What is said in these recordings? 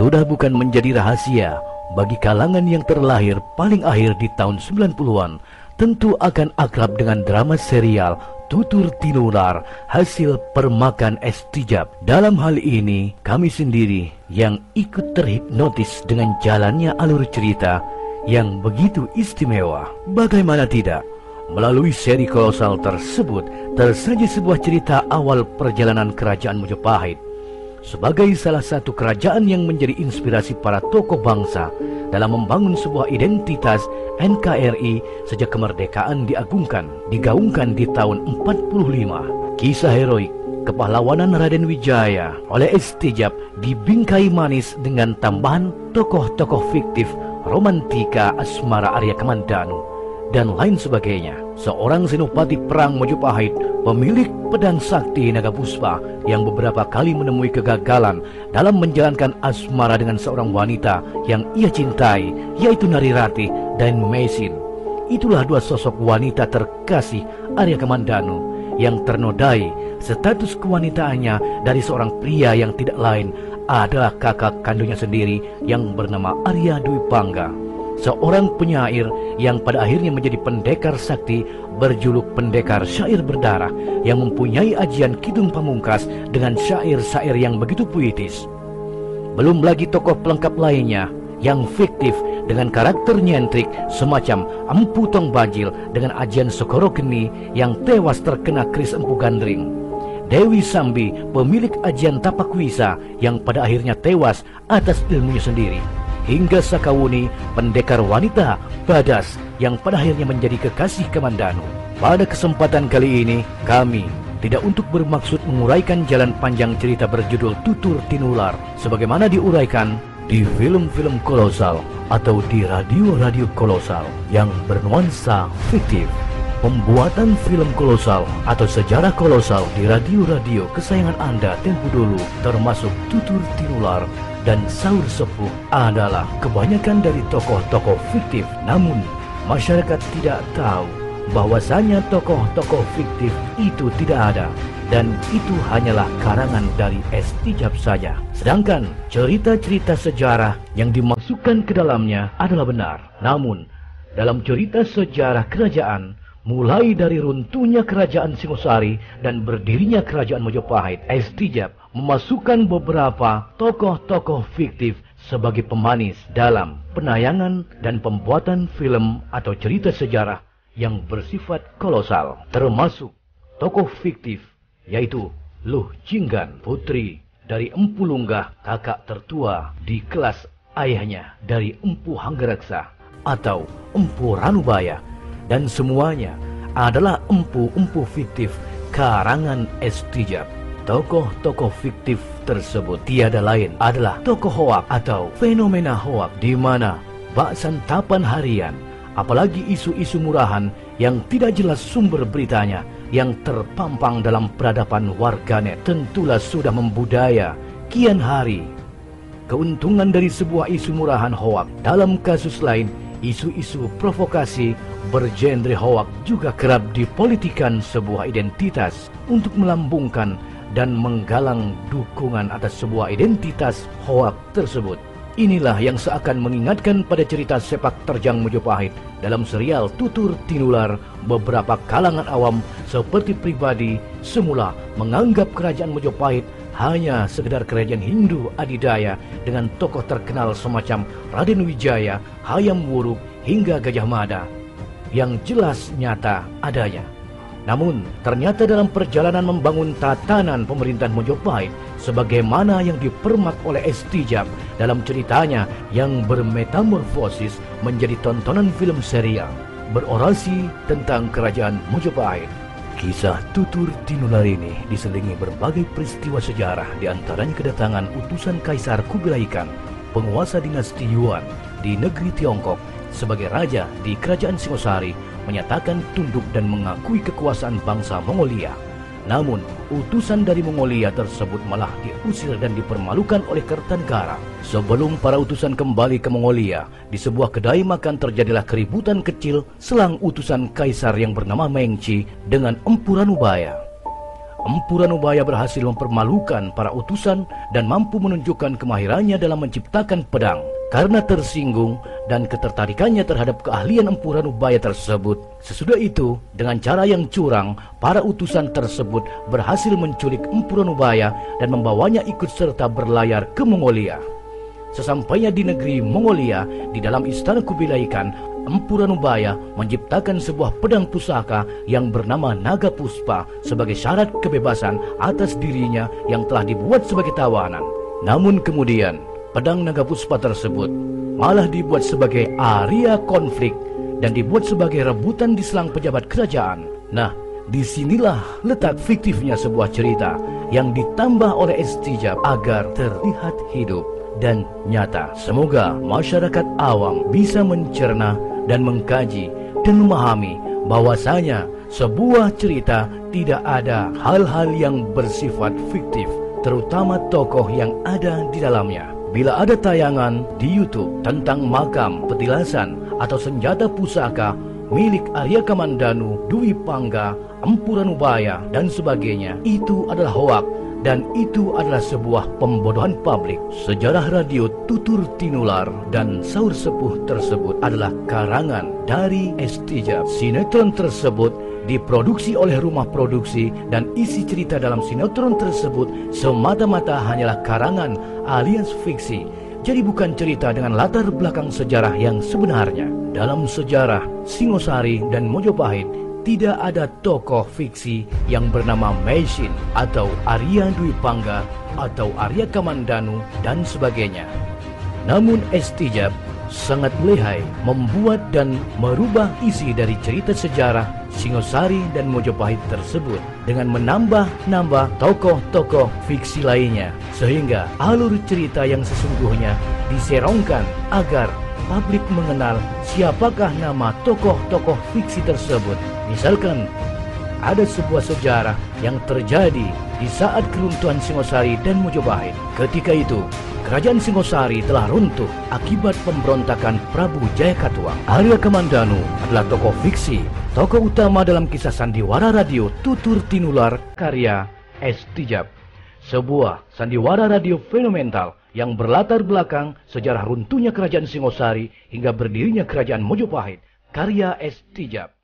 Sudah bukan menjadi rahasia bagi kalangan yang terlahir paling akhir di tahun 90-an, tentu akan akrab dengan drama serial Tutur Tinular hasil permakan Estijab. Dalam hal ini, kami sendiri yang ikut terhipnotis dengan jalannya alur cerita yang begitu istimewa. Bagaimana tidak? Melalui seri kolosal tersebut tersaji sebuah cerita awal perjalanan kerajaan Majapahit sebagai salah satu kerajaan yang menjadi inspirasi para tokoh bangsa dalam membangun sebuah identitas NKRI sejak kemerdekaan digaungkan di tahun 45. Kisah heroik kepahlawanan Raden Wijaya oleh Estijab dibingkai manis dengan tambahan tokoh-tokoh fiktif romantika asmara Arya Kamandanu dan lain sebagainya. Seorang senopati perang Majapahit, pemilik pedang sakti Naga Puspa yang beberapa kali menemui kegagalan dalam menjalankan asmara dengan seorang wanita yang ia cintai, yaitu Narirati dan Mesin. Itulah dua sosok wanita terkasih Arya Kamandanu yang ternodai status kewanitaannya dari seorang pria yang tidak lain adalah kakak kandungnya sendiri yang bernama Arya Dwi Pangga, seorang penyair yang pada akhirnya menjadi pendekar sakti berjuluk pendekar syair berdarah yang mempunyai ajian Kidung Pamungkas dengan syair-syair yang begitu puitis. Belum lagi tokoh pelengkap lainnya yang fiktif dengan karakter nyentrik semacam Empu Tong Bajil dengan ajian Sokoro Geni yang tewas terkena keris Empu Gandring, Dewi Sambi pemilik ajian Tapakwisa yang pada akhirnya tewas atas ilmunya sendiri, hingga Sakawuni pendekar wanita Badas yang pada akhirnya menjadi kekasih Kamandanu. Pada kesempatan kali ini kami tidak untuk bermaksud menguraikan jalan panjang cerita berjudul Tutur Tinular sebagaimana diuraikan di film-film kolosal atau di radio-radio kolosal yang bernuansa fiktif. Pembuatan film kolosal atau sejarah kolosal di radio-radio kesayangan Anda tempo dulu termasuk Tutur Tinular dan Saur Sepuh adalah kebanyakan dari tokoh-tokoh fiktif. Namun masyarakat tidak tahu bahwasanya tokoh-tokoh fiktif itu tidak ada dan itu hanyalah karangan dari Estijab saja. Sedangkan cerita-cerita sejarah yang dimasukkan ke dalamnya adalah benar. Namun dalam cerita sejarah kerajaan, mulai dari runtuhnya kerajaan Singosari dan berdirinya kerajaan Majapahit, Estijab memasukkan beberapa tokoh-tokoh fiktif sebagai pemanis dalam penayangan dan pembuatan film atau cerita sejarah yang bersifat kolosal. Termasuk tokoh fiktif yaitu Luh Jinggan, putri dari Empu Lunggah, kakak tertua di kelas ayahnya dari Empu Hanggareksa atau Empu Ranubaya, dan semuanya adalah empu-empu fiktif karangan Estijab. Tokoh-tokoh fiktif tersebut tiada lain adalah tokoh hoak atau fenomena hoak, di mana bak santapan harian, apalagi isu-isu murahan yang tidak jelas sumber beritanya yang terpampang dalam peradaban warganet tentulah sudah membudaya kian hari. Keuntungan dari sebuah isu murahan hoak dalam kasus lain, isu-isu provokasi bergenre hoak juga kerap dipolitikan sebuah identitas untuk melambungkan dan menggalang dukungan atas sebuah identitas hoak tersebut. Inilah yang seakan mengingatkan pada cerita sepak terjang Majapahit dalam serial Tutur Tinular. Beberapa kalangan awam seperti pribadi semula menganggap kerajaan Majapahit hanya sekedar kerajaan Hindu adidaya dengan tokoh terkenal semacam Raden Wijaya, Hayam Wuruk hingga Gajah Mada yang jelas nyata adanya. Namun ternyata dalam perjalanan membangun tatanan pemerintahan Majapahit sebagaimana yang dipermak oleh Estijab dalam ceritanya yang bermetamorfosis menjadi tontonan film serial berorasi tentang kerajaan Majapahit. Kisah Tutur Tinular ini diselingi berbagai peristiwa sejarah, diantaranya kedatangan utusan Kaisar Kubilai Khan, penguasa dinasti Yuan di negeri Tiongkok sebagai raja di kerajaan Singosari, menyatakan tunduk dan mengakui kekuasaan bangsa Mongolia. Namun utusan dari Mongolia tersebut malah diusir dan dipermalukan oleh Kertanegara. Sebelum para utusan kembali ke Mongolia, di sebuah kedai makan terjadilah keributan kecil selang utusan kaisar yang bernama Mengci dengan Empu Ranubaya. Empu Ranubaya berhasil mempermalukan para utusan dan mampu menunjukkan kemahirannya dalam menciptakan pedang. Karena tersinggung dan ketertarikannya terhadap keahlian Empu Ranubaya tersebut, sesudah itu dengan cara yang curang, para utusan tersebut berhasil menculik Empu Ranubaya dan membawanya ikut serta berlayar ke Mongolia. Sesampainya di negeri Mongolia, di dalam istana Kubilai Khan, Empu Ranubaya menciptakan sebuah pedang pusaka yang bernama Naga Puspa sebagai syarat kebebasan atas dirinya yang telah dibuat sebagai tawanan. Namun kemudian, pedang Naga Puspa tersebut malah dibuat sebagai area konflik dan dibuat sebagai rebutan di selang pejabat kerajaan. Nah, disinilah letak fiktifnya sebuah cerita yang ditambah oleh Estijab agar terlihat hidup dan nyata. Semoga masyarakat awam bisa mencerna dan mengkaji dan memahami bahwasanya sebuah cerita tidak ada hal-hal yang bersifat fiktif, terutama tokoh yang ada di dalamnya. Bila ada tayangan di YouTube tentang makam, petilasan, atau senjata pusaka milik Arya Kamandanu, Dwi Pangga, Empu Ranubaya, dan sebagainya, itu adalah hoak. Dan itu adalah sebuah pembodohan publik. Sejarah radio Tutur Tinular dan Saur Sepuh tersebut adalah karangan dari Estijab. Sinetron tersebut diproduksi oleh rumah produksi dan isi cerita dalam sinetron tersebut semata-mata hanyalah karangan alias fiksi. Jadi bukan cerita dengan latar belakang sejarah yang sebenarnya. Dalam sejarah Singosari dan Mojopahit, tidak ada tokoh fiksi yang bernama Meisin atau Arya Dwi Pangga atau Arya Kamandanu dan sebagainya. Namun Estijab sangat lihai membuat dan merubah isi dari cerita sejarah Singosari dan Mojopahit tersebut dengan menambah-nambah tokoh-tokoh fiksi lainnya, sehingga alur cerita yang sesungguhnya diserongkan agar publik mengenal siapakah nama tokoh-tokoh fiksi tersebut. Misalkan ada sebuah sejarah yang terjadi di saat keruntuhan Singosari dan Mojopahit. Ketika itu, kerajaan Singosari telah runtuh akibat pemberontakan Prabu Jayakatwang. Arya Kamandanu adalah tokoh fiksi, tokoh utama dalam kisah sandiwara radio Tutur Tinular karya Estijab. Sebuah sandiwara radio fenomenal yang berlatar belakang sejarah runtuhnya kerajaan Singosari hingga berdirinya kerajaan Mojopahit karya Estijab.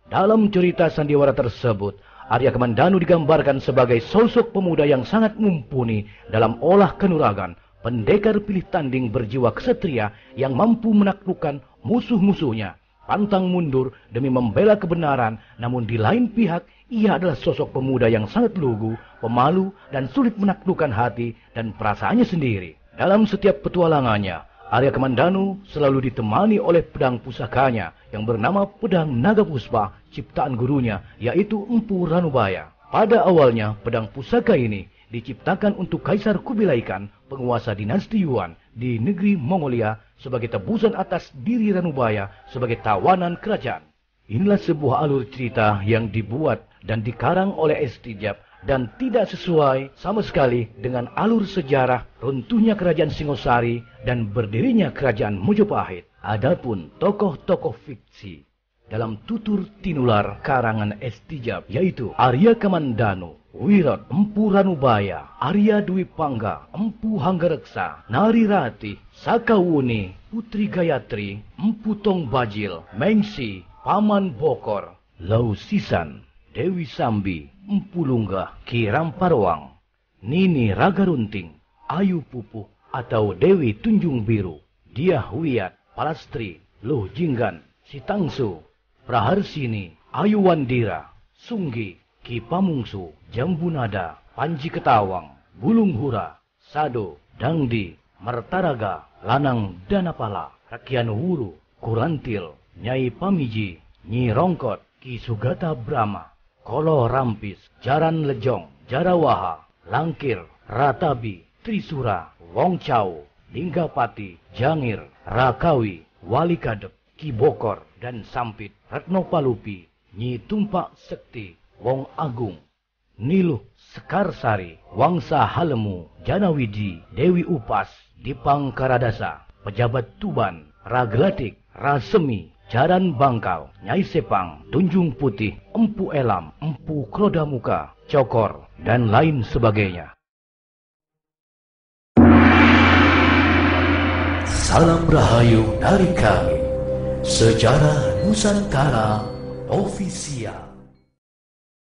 Dalam cerita sandiwara tersebut, Arya Kamandanu digambarkan sebagai sosok pemuda yang sangat mumpuni dalam olah kanuragan, pendekar pilih tanding berjiwa kesatria yang mampu menaklukkan musuh-musuhnya, pantang mundur demi membela kebenaran. Namun di lain pihak, ia adalah sosok pemuda yang sangat lugu, pemalu, dan sulit menaklukkan hati dan perasaannya sendiri. Dalam setiap petualangannya, Arya Kamandanu selalu ditemani oleh pedang pusakanya yang bernama Pedang Naga Puspa, ciptaan gurunya, yaitu Empu Ranubaya. Pada awalnya, pedang pusaka ini diciptakan untuk Kaisar Kubilai Khan, penguasa dinasti Yuan di negeri Mongolia, sebagai tebusan atas diri Ranubaya sebagai tawanan kerajaan. Inilah sebuah alur cerita yang dibuat dan dikarang oleh Estijab dan tidak sesuai sama sekali dengan alur sejarah runtuhnya kerajaan Singosari dan berdirinya kerajaan Mojopahit. Adapun tokoh-tokoh fiksi dalam Tutur Tinular karangan Estijab yaitu Arya Kamandanu, Wirat, Empu Ranubaya, Arya Dwi Pangga, Empu Hanggareksa, Nari Rati, Sakawuni, Putri Gayatri, Empu Tong Bajil, Mengsi, Paman Bokor, Lau Sisan, Dewi Sambi, Empu Lunggah, Ki Ramparwang, Nini Ragarunting, Ayu Pupuh atau Dewi Tunjung Biru, Diah Wiyat, Palastri, Luh Jinggan, Sitangsu, Praharsini, Ayu Wandira, Sunggi, Ki Pamungsu, Jambunada, Panji Ketawang, Bulung Hura, Sado, Dangdi, Martaraga, Lanang Danapala, Rakian Wuru, Kurantil, Nyai Pamiji, Nyi Rongkot, Ki Sugata Brahma, Kolo Rampis, Jaran Lejong, Jarawaha, Langkir, Ratabi, Trisura, Wong Chau, Linggapati, Jangir, Rakawi, Wali Kadep, Ki Bokor, dan Sampit, Retno Palupi, Nyi Tumpak Sekti, Wong Agung, Niluh Sekarsari, Wangsa Halemu, Janawidi, Dewi Upas, Dipang Karadasa, Pejabat Tuban, Raglatik, Rasemi, Jaran Bangkal, Nyai Sepang, Tunjung Putih, Empu Elam, Empu Krodamuka, Cokor, dan lain sebagainya. Salam Rahayu dari kami, Sejarah Nusantara Official.